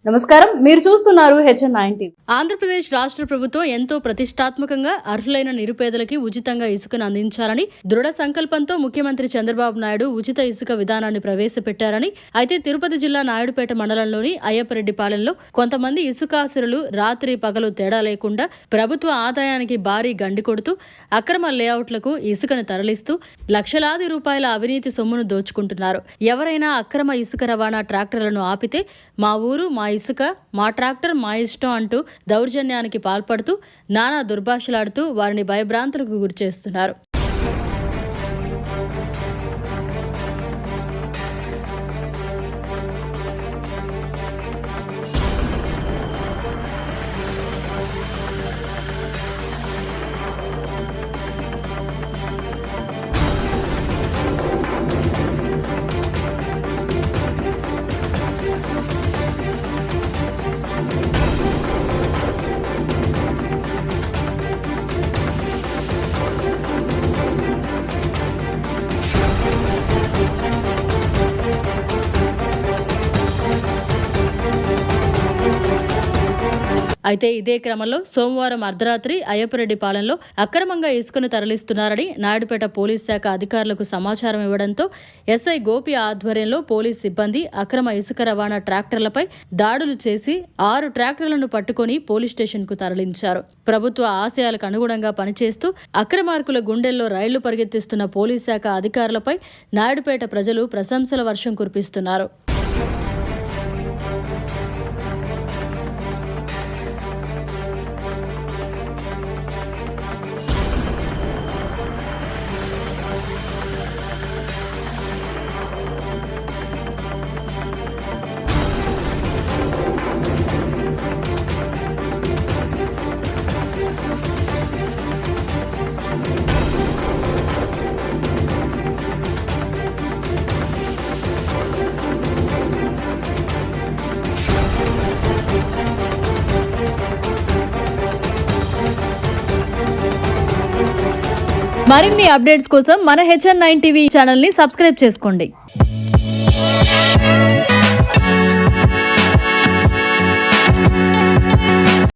నమస్కారం, మీరు చూస్తున్నారు HN9 ఆంధ్రప్రదేశ్ రాష్ట్ర ప్రభుత్వం ఎంతో ప్రతిష్టాత్మకంగా అర్హులైన నిరుపేదలకి ఉచితంగా ఇసుకను అందించాలని దృఢ సంకల్పంతో ముఖ్యమంత్రి చంద్రబాబు నాయుడు ఉచిత ఇసుక విధానాన్ని ప్రవేశపెట్టారని, అయితే తిరుపతి జిల్లా నాయుడుపేట మండలంలోని అయ్యప్పరెడ్డిపాలెంలో కొంతమంది ఇసుకాసురులు రాత్రి పగలు తేడా లేకుండా ప్రభుత్వ ఆదాయానికి భారీ గండి కొడుతూ అక్రమ లేఅవుట్లకు ఇసుకను తరలిస్తూ లక్షలాది రూపాయల అవినీతి సొమ్మును దోచుకుంటున్నారు. ఎవరైనా అక్రమ ఇసుక రవాణా ట్రాక్టర్లను ఆపితే మా ఊరు మా ఇసుక, మా ట్రాక్టర్ మా ఇష్టం అంటూ దౌర్జన్యానికి పాల్పడుతూ నానా దుర్భాషలాడుతూ వారిని భయభ్రాంతులకు గురిచేస్తున్నారు. అయితే ఇదే క్రమంలో సోమవారం అర్ధరాత్రి అయ్యప్పరెడ్డిపాలెంలో అక్రమంగా ఇసుకను తరలిస్తున్నారని నాయుడుపేట పోలీస్ శాఖ అధికారులకు సమాచారం ఇవ్వడంతో ఎస్ఐ గోపి ఆధ్వర్యంలో పోలీస్ సిబ్బంది అక్రమ ఇసుక రవాణా ట్రాక్టర్లపై దాడులు చేసి 6 ట్రాక్టర్లను పట్టుకుని పోలీస్ స్టేషన్కు తరలించారు. ప్రభుత్వ ఆశయాలకు అనుగుణంగా పనిచేస్తూ అక్రమార్కుల గుండెల్లో రైళ్లు పరిగెత్తిస్తున్న పోలీస్ శాఖ అధికారులపై నాయుడుపేట ప్రజలు ప్రశంసల వర్షం కురిపిస్తున్నారు. మరిన్ని అప్డేట్స్ కోసం మన HN9 టీవీ ఛానల్ ని సబ్స్క్రైబ్ చేసుకోండి.